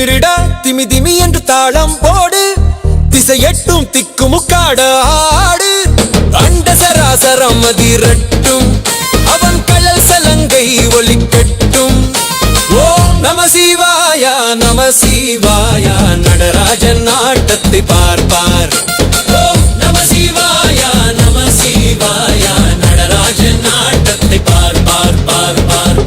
திமிரிடா திமி திமி என்று தாளம் போடு, திசை எட்டும் திக்கு முக்காட ஆடு. அண்ட சராசரம் அதிரட்டும், அவன் கழல் சலங்கை ஒலிக்கட்டும். ஓம் நம சிவாயா நம சிவாயா, நடராஜன் ஆட்டத்தை பார்ப்பார். ஓம் நம சிவாயா நம சிவாயா, நடராஜன் ஆட்டத்தை பார்ப்பார் பார்ப்பார்.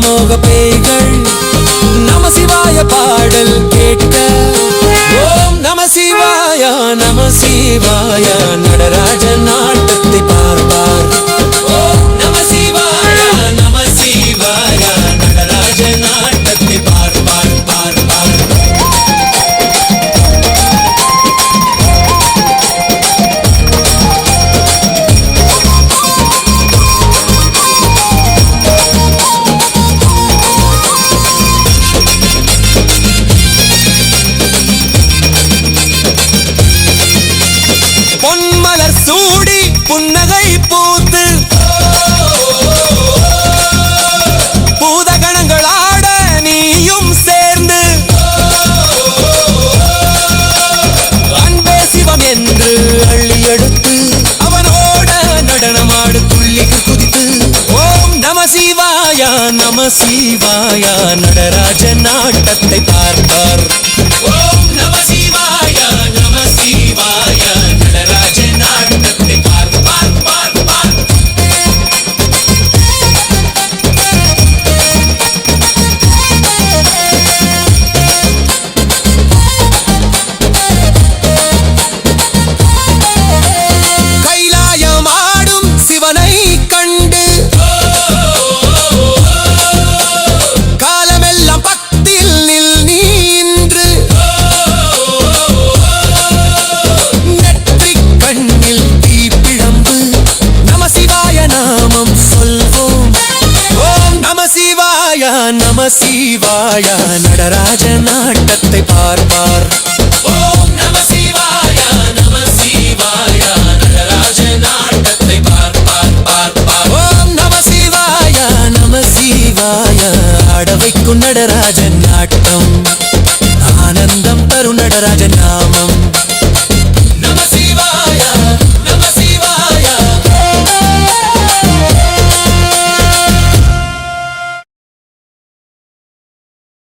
மோக பேய்கள் நம சிவாய பாடல் கேட்க. ஓம் நம சிவாய நம சிவாய, நடராஜன் ஆட்டத்தை பார்ப்பார். ஓம் நம சிவாய நம சிவாய, நடராஜன் ஆட்டத்தை பார்ப்பார் பார்ப்பார். பொன்மலர் சூடி புன்னகை பூத்து, பூதகணங்கள் ஆட நீயும் சேர்ந்து, அன்பே சிவம் என்று அள்ளி எடுத்து, அவனோட நடனமாடு துள்ளி குதித்து. ஓம் நம சிவாயா நம சிவாயா, நடராஜன் ஆட்டத்தை பார்ப்பார். ஓம் நம சிவாயா நம சிவாயா, நடராஜன் ஆட்டத்தை பார்ப்பார் பார்ப்பார். கைலாயமாடும் சிவனை கண்டு, காலமெல்லாம் பக்தியில் நின்று, நெற்றிக் கண்ணில் தீப்பிழம்பு, நம சிவாய நாமம் சொல்வோம். ஓம் நம சிவாய நம சிவாய, நடராஜன் ஆட்டத்தை பார்ப்பார். ஓம் நம சிவாய நம சிவாய, நடராஜன் ஆட்டத்தை பார்ப்பார் பார்ப்பார். ஓம் நம சிவாய நம சிவாய, ஆட வைக்கும் நடராஜன் ஆட்டம், ஆனந்தம் தரும் நடராஜன் நாமம்.